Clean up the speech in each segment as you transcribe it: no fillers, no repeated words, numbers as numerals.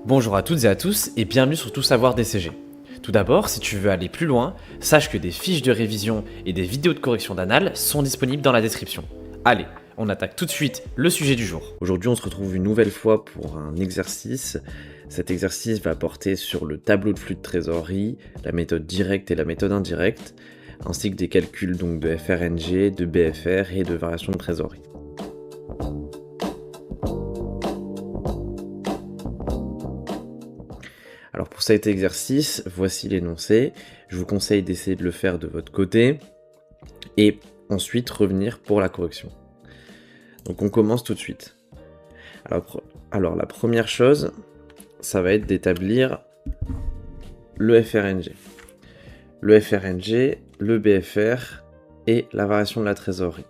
Bonjour à toutes et à tous et bienvenue sur Tout savoir DCG. Tout d'abord, si tu veux aller plus loin, sache que des fiches de révision et des vidéos de correction d'annales sont disponibles dans la description. Allez, on attaque tout de suite le sujet du jour. Aujourd'hui, on se retrouve une nouvelle fois pour un exercice. Cet exercice va porter sur le tableau de flux de trésorerie, la méthode directe et la méthode indirecte, ainsi que des calculs donc de FRNG, de BFR et de variation de trésorerie. Alors pour cet exercice, voici l'énoncé. Je vous conseille d'essayer de le faire de votre côté et ensuite revenir pour la correction. Donc on commence tout de suite. Alors la première chose, ça va être d'établir le FRNG. Le FRNG, le BFR et la variation de la trésorerie.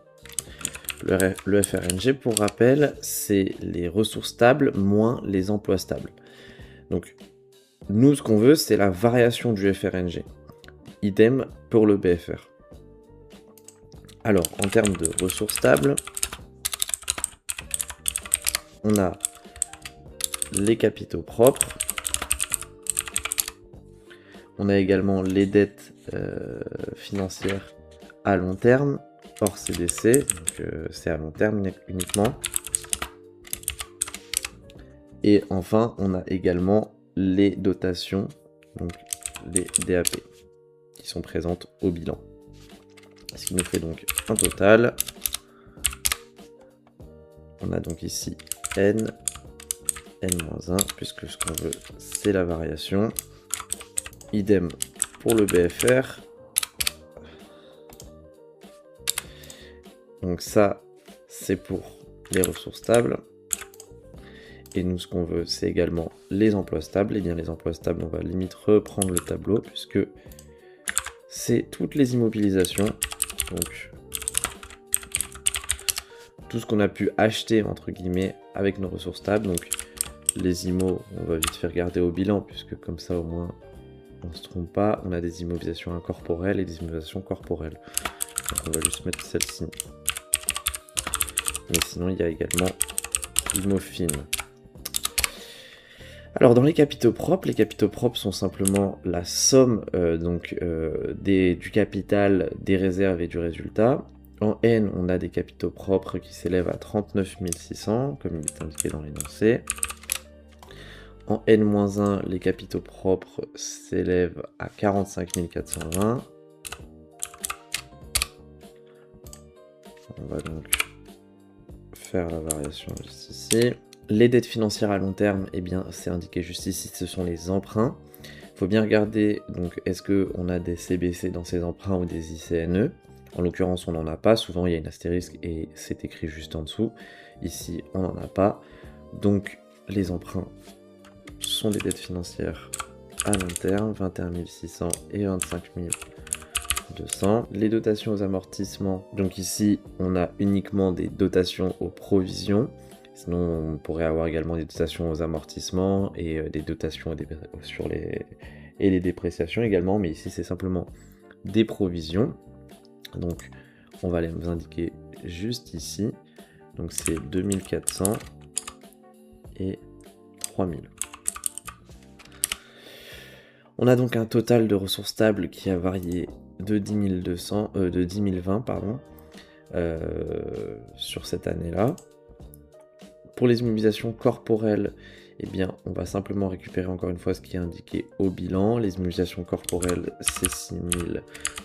Le FRNG, pour rappel, c'est les ressources stables moins les emplois stables. Donc nous, ce qu'on veut, c'est la variation du FRNG. Idem pour le BFR. Alors, en termes de ressources stables, on a les capitaux propres, on a également les dettes financières à long terme, hors CDC, donc c'est à long terme uniquement. Et enfin, on a également les dotations, donc les DAP, qui sont présentes au bilan. Ce qui nous fait donc un total. On a donc ici N, N-1, puisque ce qu'on veut, c'est la variation. Idem pour le BFR. Donc ça, c'est pour les ressources stables. Et nous, ce qu'on veut, c'est également les emplois stables. Et bien les emplois stables, on va limite reprendre le tableau, puisque c'est toutes les immobilisations. Donc tout ce qu'on a pu acheter, entre guillemets, avec nos ressources stables. Donc les IMO, on va vite faire garder au bilan, puisque comme ça, au moins, on ne se trompe pas. On a des immobilisations incorporelles et des immobilisations corporelles. Donc on va juste mettre celle-ci. Mais sinon, il y a également IMOFIN. Alors dans les capitaux propres sont simplement la somme du capital, des réserves et du résultat. En N, on a des capitaux propres qui s'élèvent à 39 600, comme il est indiqué dans l'énoncé. En N-1, les capitaux propres s'élèvent à 45 420. On va donc faire la variation juste ici. Les dettes financières à long terme, eh bien, c'est indiqué juste ici, ce sont les emprunts. Il faut bien regarder, donc, est-ce qu'on a des CBC dans ces emprunts ou des ICNE. En l'occurrence, on n'en a pas. Souvent, il y a une astérisque et c'est écrit juste en dessous. Ici, on n'en a pas. Donc, les emprunts sont des dettes financières à long terme, 21 600 et 25 200. Les dotations aux amortissements, donc ici, on a uniquement des dotations aux provisions. Sinon, on pourrait avoir également des dotations aux amortissements et des dotations et les dépréciations également, mais ici, c'est simplement des provisions. Donc, on va les indiquer juste ici. Donc, c'est 2400 et 3000. On a donc un total de ressources stables qui a varié de 10 020 sur cette année-là. Pour les immobilisations corporelles, eh bien, on va simplement récupérer encore une fois ce qui est indiqué au bilan. Les immobilisations corporelles, c'est 6 000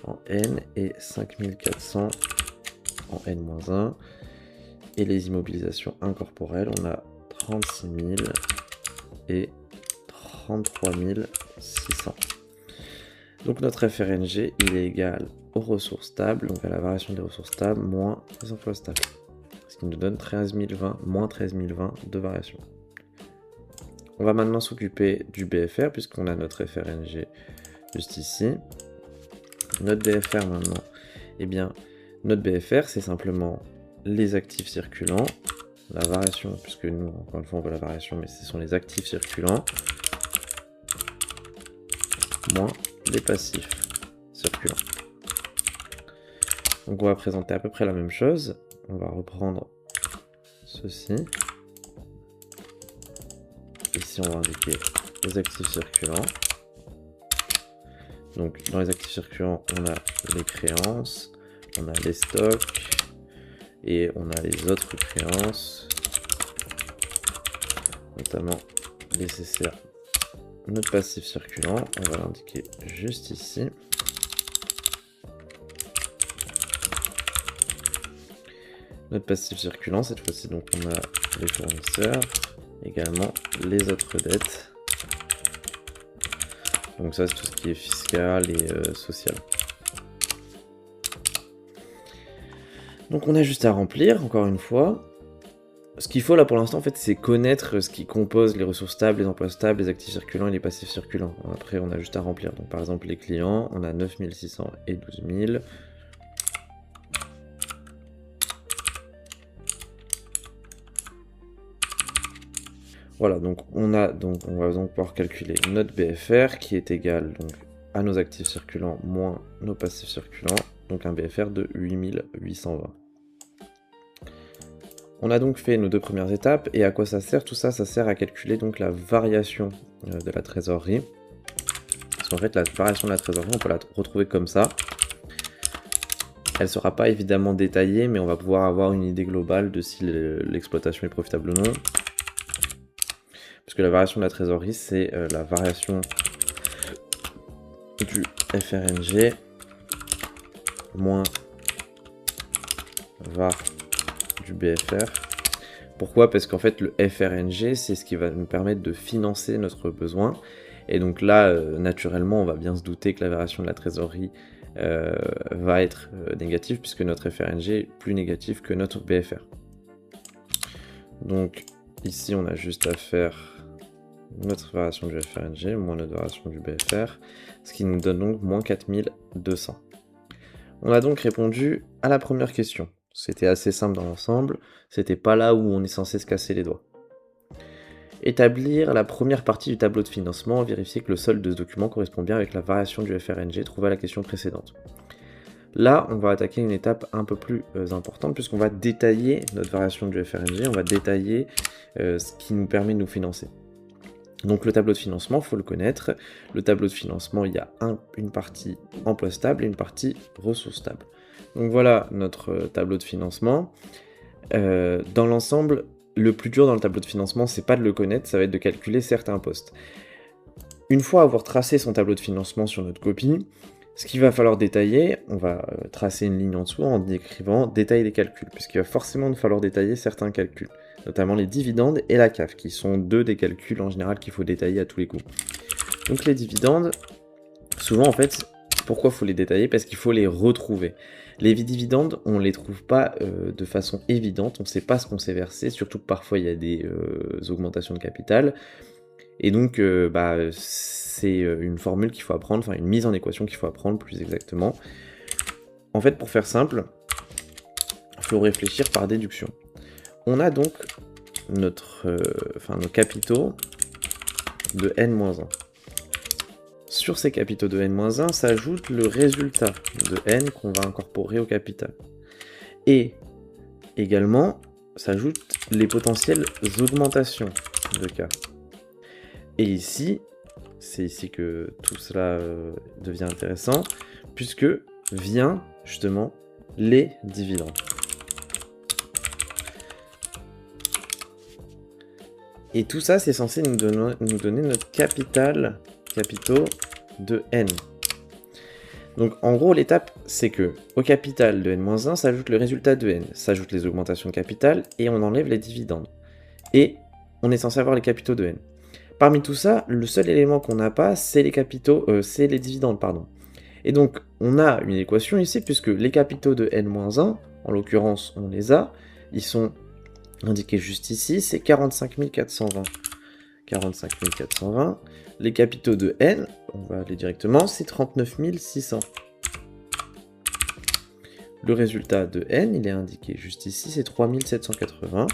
en N et 5 400 en N-1. Et les immobilisations incorporelles, on a 36 000 et 33 600. Donc notre FRNG, il est égal aux ressources stables, donc à la variation des ressources stables moins les emplois stables. Ce qui nous donne 13 020 moins 13 020 de variation. On va maintenant s'occuper du BFR puisqu'on a notre FRNG juste ici. Notre BFR maintenant, eh bien, notre BFR c'est simplement les actifs circulants, la variation, puisque nous, encore une fois, on veut la variation, mais ce sont les actifs circulants, moins les passifs circulants. Donc on va présenter à peu près la même chose. On va reprendre ceci. Ici ici, on va indiquer les actifs circulants. Donc, dans les actifs circulants, on a les créances, on a les stocks, et on a les autres créances, notamment les CCA. Notre passif circulant, on va l'indiquer juste ici. Notre passif circulant, cette fois-ci, donc on a les fournisseurs, également les autres dettes. Donc ça, c'est tout ce qui est fiscal et social. Donc on a juste à remplir, encore une fois. Ce qu'il faut là pour l'instant, en fait, c'est connaître ce qui compose les ressources stables, les emplois stables, les actifs circulants et les passifs circulants. Après, on a juste à remplir. Donc par exemple, les clients, on a 9600 et 12000. Voilà, donc on va donc pouvoir calculer notre BFR qui est égal donc à nos actifs circulants moins nos passifs circulants, donc un BFR de 8820. On a donc fait nos deux premières étapes, et à quoi ça sert? Tout ça, ça sert à calculer donc la variation de la trésorerie. Parce qu'en fait, la variation de la trésorerie, on peut la retrouver comme ça. Elle ne sera pas évidemment détaillée, mais on va pouvoir avoir une idée globale de si l'exploitation est profitable ou non. Parce que la variation de la trésorerie, c'est la variation du FRNG moins var du BFR. Pourquoi? Parce qu'en fait, le FRNG, c'est ce qui va nous permettre de financer notre besoin. Et donc là, naturellement, on va bien se douter que la variation de la trésorerie va être négative, puisque notre FRNG est plus négatif que notre BFR. Donc ici, on a juste à faire notre variation du FRNG moins notre variation du BFR, ce qui nous donne donc moins 4200. On a donc répondu à la première question. C'était assez simple dans l'ensemble, c'était pas là où on est censé se casser les doigts. Établir la première partie du tableau de financement, vérifier que le solde de ce document correspond bien avec la variation du FRNG trouvée à la question précédente. Là, on va attaquer une étape un peu plus importante, puisqu'on va détailler notre variation du FRNG, on va détailler ce qui nous permet de nous financer. Donc le tableau de financement, il faut le connaître. Le tableau de financement, il y a une partie emploi stable et une partie ressources stables. Donc voilà notre tableau de financement. Dans l'ensemble, le plus dur dans le tableau de financement, c'est pas de le connaître, ça va être de calculer certains postes. Une fois avoir tracé son tableau de financement sur notre copie, ce qu'il va falloir détailler, on va tracer une ligne en dessous en écrivant détail des calculs, puisqu'il va forcément nous falloir détailler certains calculs, notamment les dividendes et la CAF, qui sont deux des calculs en général qu'il faut détailler à tous les coups. Donc les dividendes, souvent en fait, pourquoi il faut les détailler? Parce qu'il faut les retrouver. Les dividendes, on ne les trouve pas de façon évidente, on ne sait pas ce qu'on s'est versé, surtout que parfois il y a des augmentations de capital, et donc c'est une formule qu'il faut apprendre, enfin une mise en équation qu'il faut apprendre plus exactement. En fait, pour faire simple, il faut réfléchir par déduction. On a donc nos capitaux de n-1. Sur ces capitaux de n-1 s'ajoute le résultat de n qu'on va incorporer au capital. Et également s'ajoutent les potentielles augmentations de K. Et ici, c'est ici que tout cela devient intéressant, puisque vient justement les dividendes. Et tout ça, c'est censé nous donner notre capitaux de n. Donc en gros, l'étape, c'est que au capital de n-1 s'ajoute le résultat de n, s'ajoutent les augmentations de capital, et on enlève les dividendes. Et on est censé avoir les capitaux de n. Parmi tout ça, le seul élément qu'on n'a pas, c'est les dividendes, pardon. Et donc, on a une équation ici, puisque les capitaux de n-1, en l'occurrence, on les a, ils sont indiqués juste ici, c'est 45 420. 45 420. Les capitaux de n, on va aller directement, c'est 39 600. Le résultat de n, il est indiqué juste ici, c'est 3 780.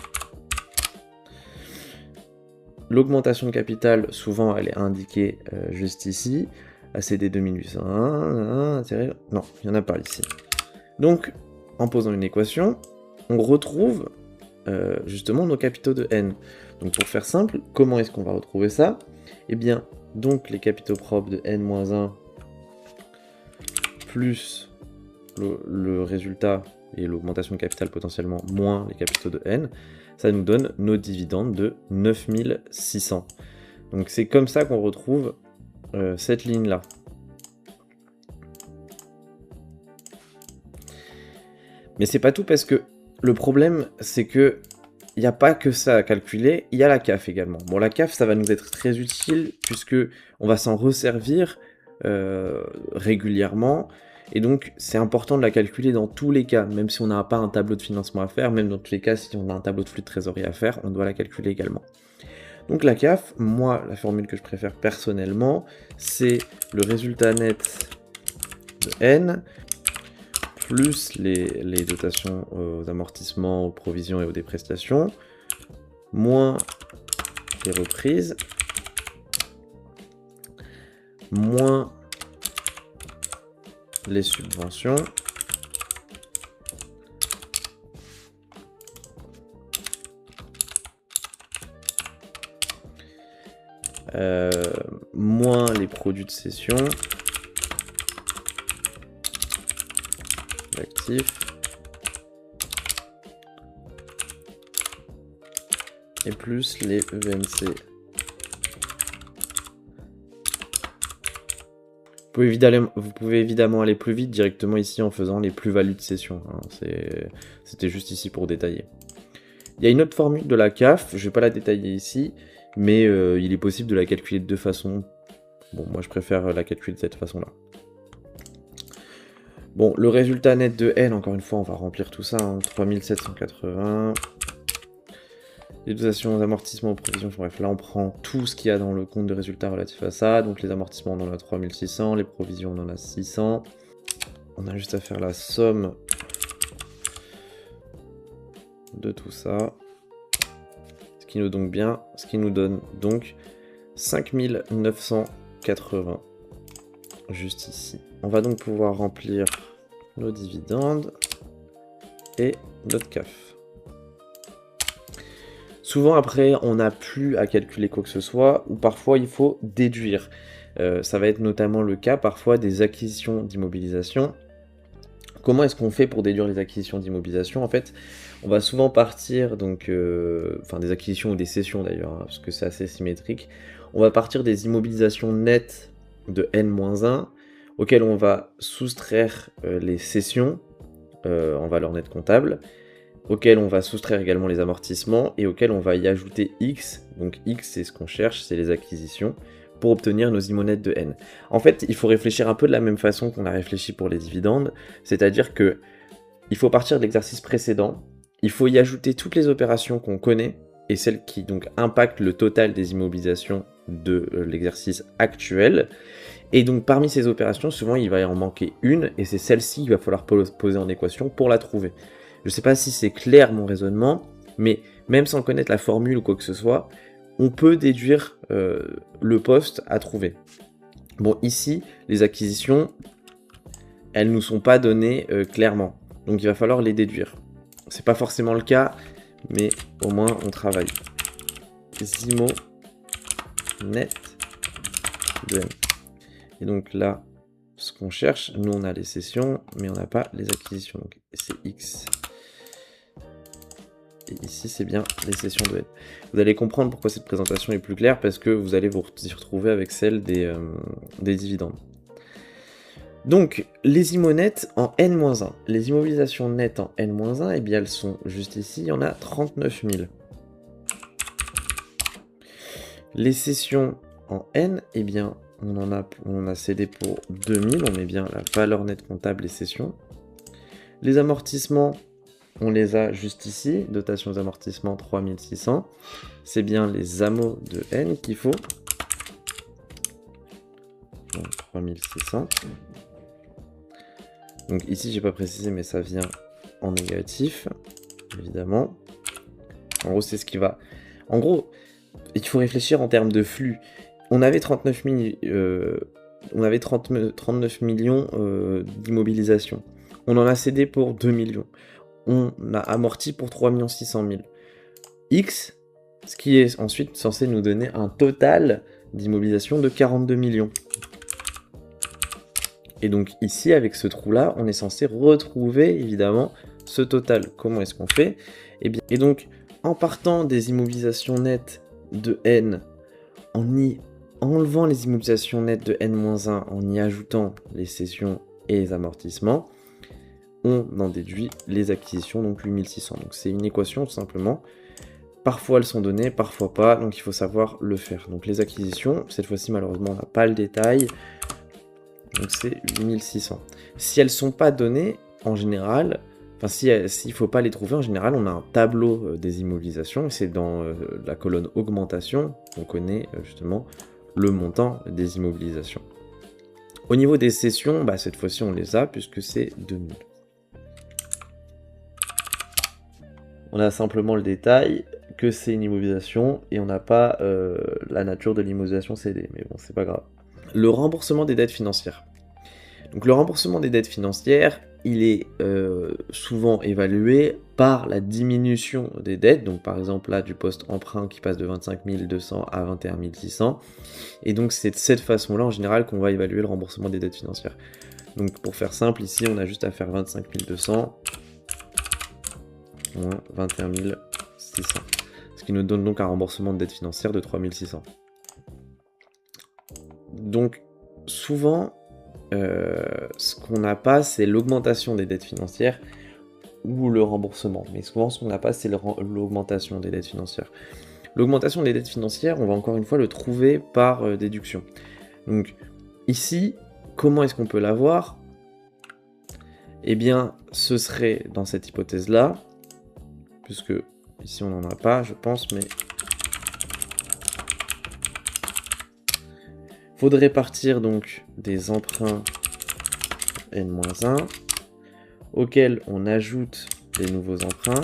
L'augmentation de capital, souvent, elle est indiquée juste ici. ACD 2801, intérêt... Non, il n'y en a pas ici. Donc, en posant une équation, on retrouve justement nos capitaux de n. Donc pour faire simple, comment est-ce qu'on va retrouver ça? Eh bien, donc les capitaux propres de n-1 plus le résultat et l'augmentation de capital potentiellement moins les capitaux de n, ça nous donne nos dividendes de 9600. Donc c'est comme ça qu'on retrouve cette ligne-là. Mais c'est pas tout parce que le problème, c'est que il n'y a pas que ça à calculer, il y a la CAF également. Bon, la CAF, ça va nous être très utile puisque on va s'en resservir régulièrement. Et donc, c'est important de la calculer dans tous les cas, même si on n'a pas un tableau de financement à faire, même dans tous les cas, si on a un tableau de flux de trésorerie à faire, on doit la calculer également. Donc la CAF, moi, la formule que je préfère personnellement, c'est le résultat net de N, plus les dotations aux amortissements, aux provisions et aux déprestations, moins les reprises, moins les subventions, moins les produits de cession d'actifs, et plus les EMC. Vous pouvez évidemment aller plus vite directement ici en faisant les plus-values de cession. Hein. C'était juste ici pour détailler. Il y a une autre formule de la CAF, je ne vais pas la détailler ici, mais il est possible de la calculer de deux façons. Bon, moi je préfère la calculer de cette façon-là. Bon, le résultat net de N, encore une fois, on va remplir tout ça, hein, 3780. Les dotations, les amortissements aux provisions, bref, là on prend tout ce qu'il y a dans le compte de résultats relatif à ça. Donc les amortissements, on en a 3600, les provisions, on en a 600. On a juste à faire la somme de tout ça. Ce qui nous donne donc 5980 juste ici. On va donc pouvoir remplir nos dividendes et notre CAF. Souvent après, on n'a plus à calculer quoi que ce soit, ou parfois il faut déduire. Ça va être notamment le cas parfois des acquisitions d'immobilisation. Comment est-ce qu'on fait pour déduire les acquisitions d'immobilisation? En fait, on va souvent partir, donc, des acquisitions ou des cessions d'ailleurs, hein, parce que c'est assez symétrique. On va partir des immobilisations nettes de N-1, auxquelles on va soustraire les cessions en valeur nette comptable, auquel on va soustraire également les amortissements et auquel on va y ajouter X. Donc X, c'est ce qu'on cherche, c'est les acquisitions, pour obtenir nos IMO nettes de N. En fait, il faut réfléchir un peu de la même façon qu'on a réfléchi pour les dividendes, c'est-à-dire que il faut partir de l'exercice précédent, il faut y ajouter toutes les opérations qu'on connaît, et celles qui donc impactent le total des immobilisations de l'exercice actuel. Et donc parmi ces opérations, souvent il va y en manquer une, et c'est celle-ci qu'il va falloir poser en équation pour la trouver. Je ne sais pas si c'est clair mon raisonnement, mais même sans connaître la formule ou quoi que ce soit, on peut déduire le poste à trouver. Bon, ici, les acquisitions, elles ne nous sont pas données clairement, donc il va falloir les déduire. C'est pas forcément le cas, mais au moins on travaille. IMO net de N. Et donc là, ce qu'on cherche, nous on a les cessions, mais on n'a pas les acquisitions. Donc c'est X. Et ici, c'est bien les cessions de N. Vous allez comprendre pourquoi cette présentation est plus claire, parce que vous allez vous y retrouver avec celle des dividendes. Donc, les IMO nettes en N-1. Les immobilisations nettes en N-1, eh bien, elles sont juste ici, il y en a 39 000. Les cessions en N, eh bien, on en a cédé pour 2000, on met bien la valeur nette comptable des cessions. Les amortissements, on les a juste ici, dotation aux amortissements 3600. C'est bien les amos de N qu'il faut. Donc 3600. Donc ici, j'ai pas précisé, mais ça vient en négatif, évidemment. En gros, c'est ce qui va... En gros, il faut réfléchir en termes de flux. On avait 39 millions d'immobilisation. On en a cédé pour 2 millions. On a amorti pour 3 600 000. X, Ce qui est ensuite censé nous donner un total d'immobilisation de 42 millions. Et donc ici, avec ce trou-là, on est censé retrouver évidemment ce total. Comment est-ce qu'on fait ? Et donc, en partant des immobilisations nettes de n, en y enlevant les immobilisations nettes de n-1, en y ajoutant les cessions et les amortissements, on en déduit les acquisitions, donc 8600. Donc c'est une équation tout simplement. Parfois elles sont données, parfois pas, donc il faut savoir le faire. Donc les acquisitions, cette fois-ci malheureusement on n'a pas le détail, donc c'est 8600. Si elles sont pas données, en général, enfin s'il ne faut pas les trouver, en général on a un tableau des immobilisations, et c'est dans la colonne augmentation qu'on connaît justement le montant des immobilisations. Au niveau des cessions, cette fois-ci on les a puisque c'est 2000. On a simplement le détail que c'est une immobilisation et on n'a pas la nature de l'immobilisation cédée, mais bon, c'est pas grave. Le remboursement des dettes financières. Donc le remboursement des dettes financières, il est souvent évalué par la diminution des dettes, donc par exemple là du poste emprunt qui passe de 25 200 à 21 600, et donc c'est de cette façon-là en général qu'on va évaluer le remboursement des dettes financières. Donc pour faire simple, ici on a juste à faire 25 200 moins 21 600. Ce qui nous donne donc un remboursement de dette financière de 3 600. Donc souvent, ce qu'on n'a pas, c'est l'augmentation des dettes financières ou le remboursement. Mais souvent, ce qu'on n'a pas, c'est l'augmentation des dettes financières. L'augmentation des dettes financières, on va encore une fois le trouver par déduction. Donc ici, comment est-ce qu'on peut l'avoir ? Eh bien, ce serait dans cette hypothèse-là, puisque ici on n'en a pas, je pense, mais faudrait partir donc des emprunts n-1, auxquels on ajoute des nouveaux emprunts,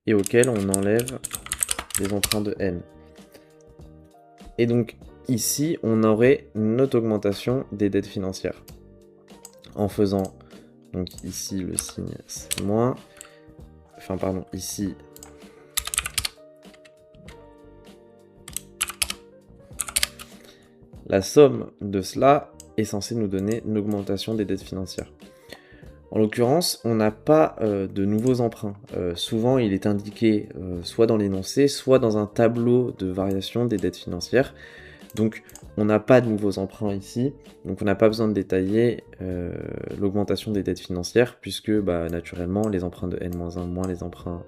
et auxquels on enlève des emprunts de n. Et donc ici, on aurait notre augmentation des dettes financières. En faisant donc ici le signe c'est moins, enfin pardon, ici la somme de cela est censée nous donner une augmentation des dettes financières. En l'occurrence, on n'a pas de nouveaux emprunts. Souvent, il est indiqué soit dans l'énoncé, soit dans un tableau de variation des dettes financières. Donc, on n'a pas de nouveaux emprunts ici, donc on n'a pas besoin de détailler l'augmentation des dettes financières, puisque naturellement, les emprunts de n-1 moins les emprunts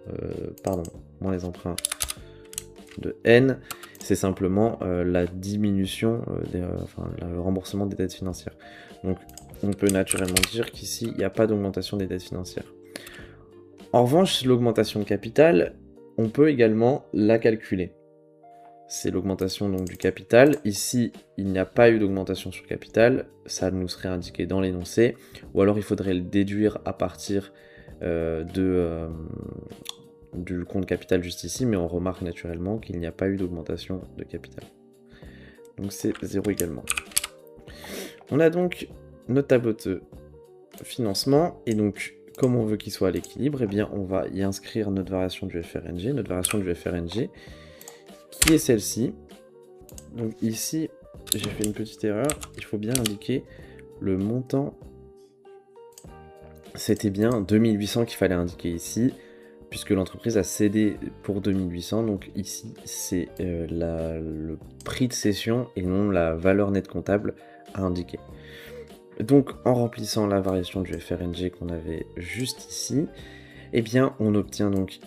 de n, c'est simplement la diminution, le remboursement des dettes financières. Donc, on peut naturellement dire qu'ici, il n'y a pas d'augmentation des dettes financières. En revanche, l'augmentation de capital, on peut également la calculer. C'est l'augmentation donc du capital. Ici, il n'y a pas eu d'augmentation sur le capital, ça nous serait indiqué dans l'énoncé, ou alors il faudrait le déduire à partir du compte capital juste ici, mais on remarque naturellement qu'il n'y a pas eu d'augmentation de capital. Donc c'est 0 également. On a donc notre tableau de financement, et donc comme on veut qu'il soit à l'équilibre, eh bien on va y inscrire notre variation du FRNG, qui est celle-ci. Donc ici, j'ai fait une petite erreur, il faut bien indiquer le montant. C'était bien 2800 qu'il fallait indiquer ici, puisque l'entreprise a cédé pour 2800, donc ici c'est le prix de cession et non la valeur nette comptable à indiquer. Donc en remplissant la variation du FRNG qu'on avait juste ici, eh bien on obtient donc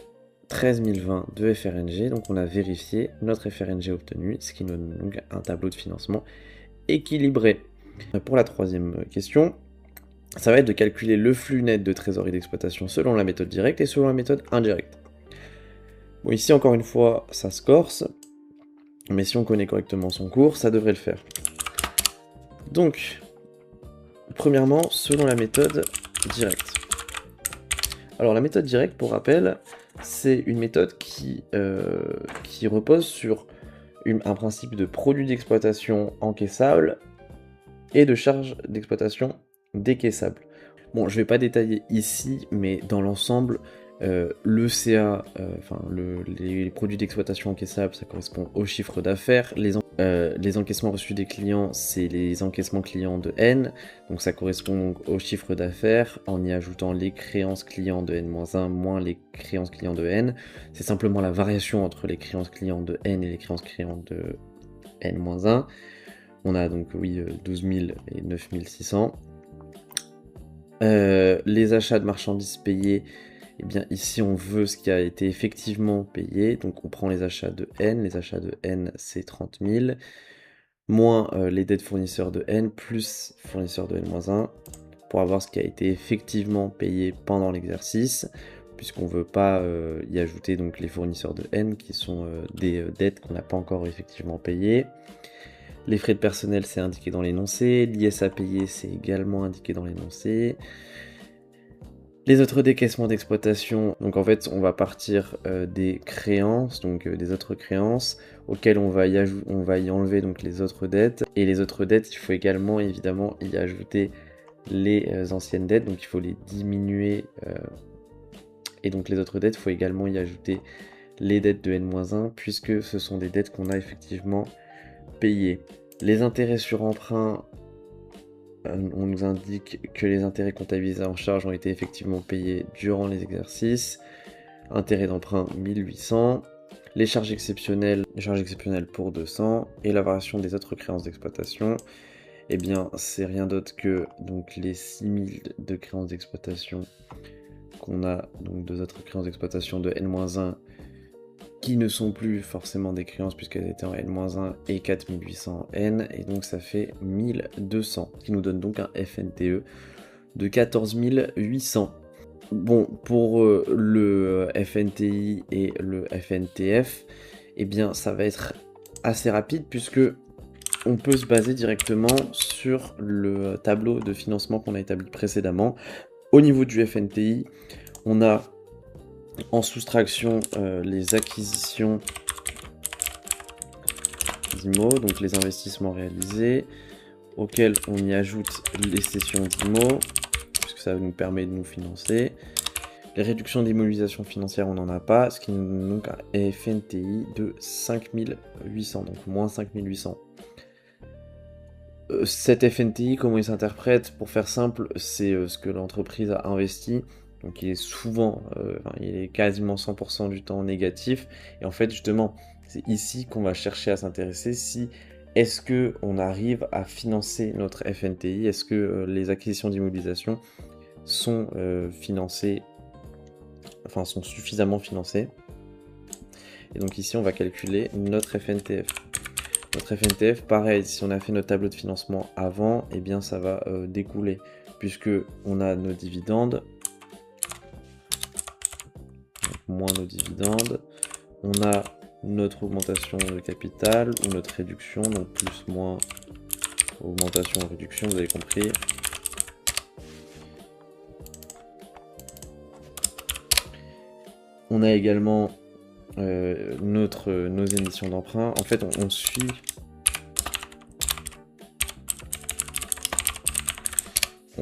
13 020 de FRNG, donc on a vérifié notre FRNG obtenu, ce qui nous donne donc un tableau de financement équilibré. Pour la troisième question, ça va être de calculer le flux net de trésorerie d'exploitation selon la méthode directe et selon la méthode indirecte. Bon, ici encore une fois, ça se corse, mais si on connaît correctement son cours, ça devrait le faire. Donc, premièrement, selon la méthode directe. Alors la méthode directe, pour rappel, c'est une méthode qui repose sur un principe de produit d'exploitation encaissable et de charge d'exploitation décaissable. Bon, je ne vais pas détailler ici, mais dans l'ensemble, Le CA, les produits d'exploitation encaissables, ça correspond au chiffre d'affaires. Les encaissements reçus des clients, c'est les encaissements clients de N, donc ça correspond donc au chiffre d'affaires, en y ajoutant les créances clients de N-1 moins les créances clients de N. C'est simplement la variation entre les créances clients de N et les créances clients de N-1. On a donc, oui, 12 000 et 9 600. Les achats de marchandises payés, eh bien ici on veut ce qui a été effectivement payé, donc on prend les achats de N c'est 30 000, moins les dettes fournisseurs de N, plus fournisseurs de N-1, pour avoir ce qui a été effectivement payé pendant l'exercice, puisqu'on ne veut pas y ajouter donc les fournisseurs de N, qui sont des dettes qu'on n'a pas encore effectivement payées. Les frais de personnel, c'est indiqué dans l'énoncé. L'IS à payer, c'est également indiqué dans l'énoncé. Les autres décaissements d'exploitation, donc en fait, on va partir des créances, donc des autres créances, auxquelles on va y enlever donc les autres dettes. Et les autres dettes, il faut également, évidemment, y ajouter les anciennes dettes, donc il faut les diminuer. Et donc les autres dettes, il faut également y ajouter les dettes de N-1, puisque ce sont des dettes qu'on a effectivement payés. Les intérêts sur emprunt, on nous indique que les intérêts comptabilisés en charge ont été effectivement payés durant les exercices. Intérêts d'emprunt 1800. Les charges exceptionnelles pour 200. Et la variation des autres créances d'exploitation, eh bien c'est rien d'autre que donc les 6000 de créances d'exploitation qu'on a, donc deux autres créances d'exploitation de N-1 qui ne sont plus forcément des créances puisqu'elles étaient en N-1 et 4800 en N, et donc ça fait 1200, qui nous donne donc un FNTE de 14 800. Bon, pour le FNTI et le FNTF, eh bien ça va être assez rapide puisque on peut se baser directement sur le tableau de financement qu'on a établi précédemment. Au niveau du FNTI, on a en soustraction les acquisitions d'IMO, donc les investissements réalisés, auxquels on y ajoute les cessions d'IMO, puisque ça nous permet de nous financer. Les réductions d'immobilisation financière, on n'en a pas, ce qui nous donne donc un FNTI de 5800, donc moins 5800. Cet FNTI, comment il s'interprète? Pour faire simple, c'est ce que l'entreprise a investi. Donc il est souvent, il est quasiment 100% du temps négatif. Et en fait, justement, c'est ici qu'on va chercher à s'intéresser si est-ce qu'on arrive à financer notre FNTI, est-ce que les acquisitions d'immobilisation sont financées, enfin sont suffisamment financées. Et donc ici, on va calculer notre FNTF. Notre FNTF, pareil, si on a fait notre tableau de financement avant, eh bien ça va découler, puisque on a nos dividendes, moins nos dividendes, on a notre augmentation de capital ou notre réduction, donc plus, moins, augmentation, réduction, vous avez compris. On a également nos émissions d'emprunt. En fait, on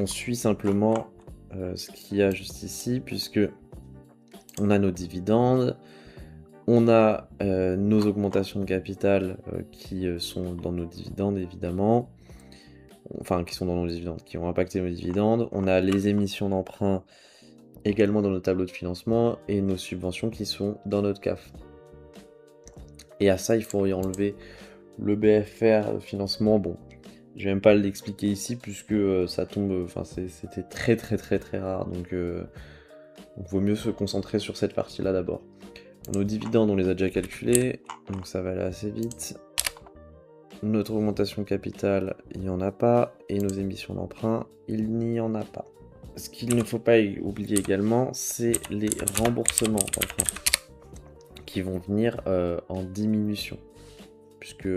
suit simplement ce qu'il y a juste ici, puisque on a nos dividendes, on a nos augmentations de capital qui sont dans nos dividendes, évidemment. Enfin, qui sont dans nos dividendes, qui ont impacté nos dividendes. On a les émissions d'emprunt également dans nos tableaux de financement et nos subventions qui sont dans notre CAF. Et à ça, il faut y enlever le BFR, le financement. Bon, je vais même pas l'expliquer ici puisque ça tombe, enfin c'était très rare, donc vaut mieux se concentrer sur cette partie-là d'abord. Nos dividendes, on les a déjà calculés, donc ça va aller assez vite. Notre augmentation de capital, il n'y en a pas, et nos émissions d'emprunt, il n'y en a pas. Ce qu'il ne faut pas oublier également, c'est les remboursements d'emprunt qui vont venir en diminution, puisque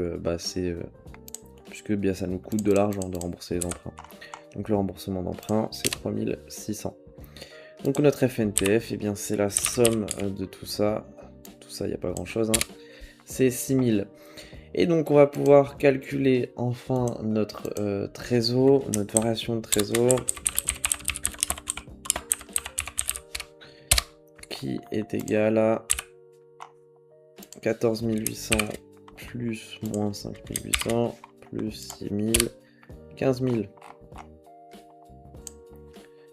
ça nous coûte de l'argent de rembourser les emprunts. Donc le remboursement d'emprunt, c'est 3600. Donc notre FNTF, eh bien c'est la somme de tout ça. Tout ça, il n'y a pas grand chose, hein. C'est 6000. Et donc on va pouvoir calculer enfin notre trésor, notre variation de trésor, qui est égal à 14 800 plus moins 5 800 plus 6 000, 15 000.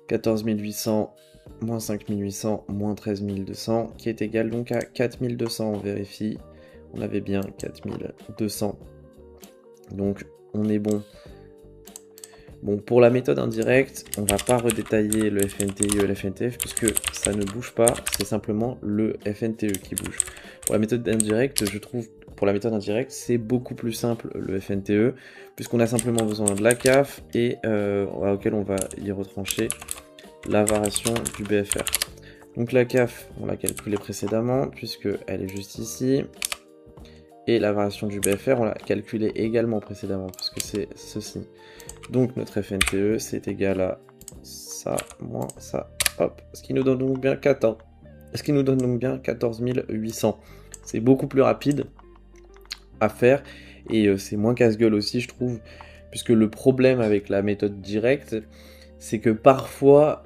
14 800 moins 5 800 moins 13 200 qui est égal donc à 4 200. On vérifie, on avait bien 4 200. Donc on est bon. Bon, pour la méthode indirecte, on va pas redétailler le FNTI et le FNTF puisque ça ne bouge pas, c'est simplement le FNTE qui bouge. Pour la méthode indirecte, je trouve, pour la méthode indirecte, c'est beaucoup plus simple le FNTE puisqu'on a simplement besoin de la CAF et auquel on va y retrancher la variation du BFR. Donc la CAF, on l'a calculée précédemment puisqu'elle est juste ici. Et la variation du BFR, on l'a calculée également précédemment puisque c'est ceci. Donc notre FNTE, c'est égal à ça moins ça, hop, ce qui nous donne donc bien 14. Ce qui nous donne donc bien 14 800. C'est beaucoup plus rapide à faire et c'est moins casse-gueule aussi, je trouve, puisque le problème avec la méthode directe, c'est que parfois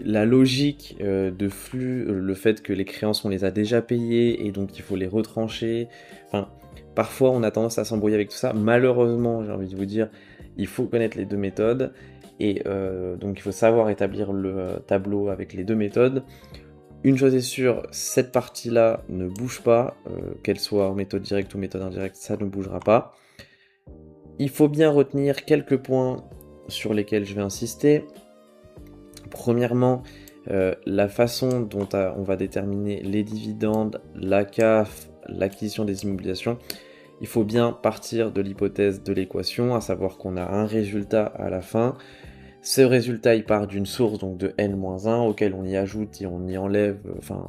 la logique de flux, le fait que les créances on les a déjà payées et donc il faut les retrancher, enfin parfois on a tendance à s'embrouiller avec tout ça. Malheureusement, j'ai envie de vous dire, il faut connaître les deux méthodes et donc il faut savoir établir le tableau avec les deux méthodes. Une chose est sûre, cette partie-là ne bouge pas, qu'elle soit en méthode directe ou méthode indirecte, ça ne bougera pas. Il faut bien retenir quelques points sur lesquels je vais insister. Premièrement, la façon dont on va déterminer les dividendes, la CAF, l'acquisition des immobilisations, il faut bien partir de l'hypothèse de l'équation, à savoir qu'on a un résultat à la fin. Ce résultat, il part d'une source donc de n-1 auquel on y ajoute et on y enlève, enfin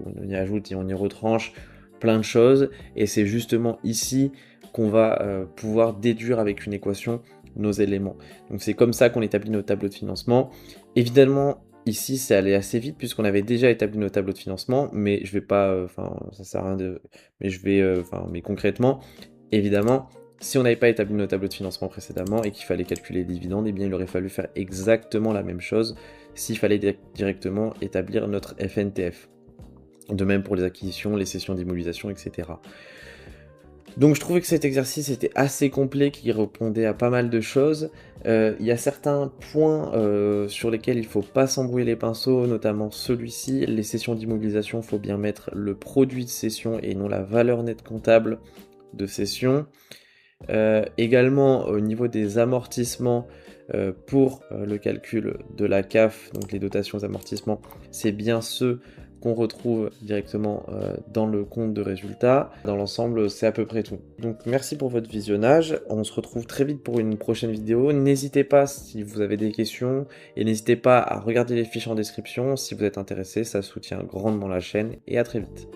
on y ajoute et on y retranche plein de choses. Et c'est justement ici qu'on va pouvoir déduire avec une équation nos éléments. Donc c'est comme ça qu'on établit nos tableaux de financement. Évidemment, ici c'est allé assez vite puisqu'on avait déjà établi nos tableaux de financement, mais je vais pas, ça sert à rien de, mais je vais, mais concrètement, évidemment, si on n'avait pas établi nos tableaux de financement précédemment et qu'il fallait calculer les dividendes, eh bien il aurait fallu faire exactement la même chose s'il fallait directement établir notre FNTF. De même pour les acquisitions, les cessions d'immobilisation, etc. Donc je trouvais que cet exercice était assez complet, qui répondait à pas mal de choses. Il y a certains points sur lesquels il ne faut pas s'embrouiller les pinceaux, notamment celui-ci. Les cessions d'immobilisation, il faut bien mettre le produit de cession et non la valeur nette comptable de cession. Également au niveau des amortissements pour le calcul de la CAF, donc les dotations amortissements, c'est bien ceux qu'on retrouve directement dans le compte de résultat. Dans l'ensemble, c'est à peu près tout. Donc merci pour votre visionnage, on se retrouve très vite pour une prochaine vidéo. N'hésitez pas si vous avez des questions et n'hésitez pas à regarder les fiches en description si vous êtes intéressé, ça soutient grandement la chaîne et à très vite.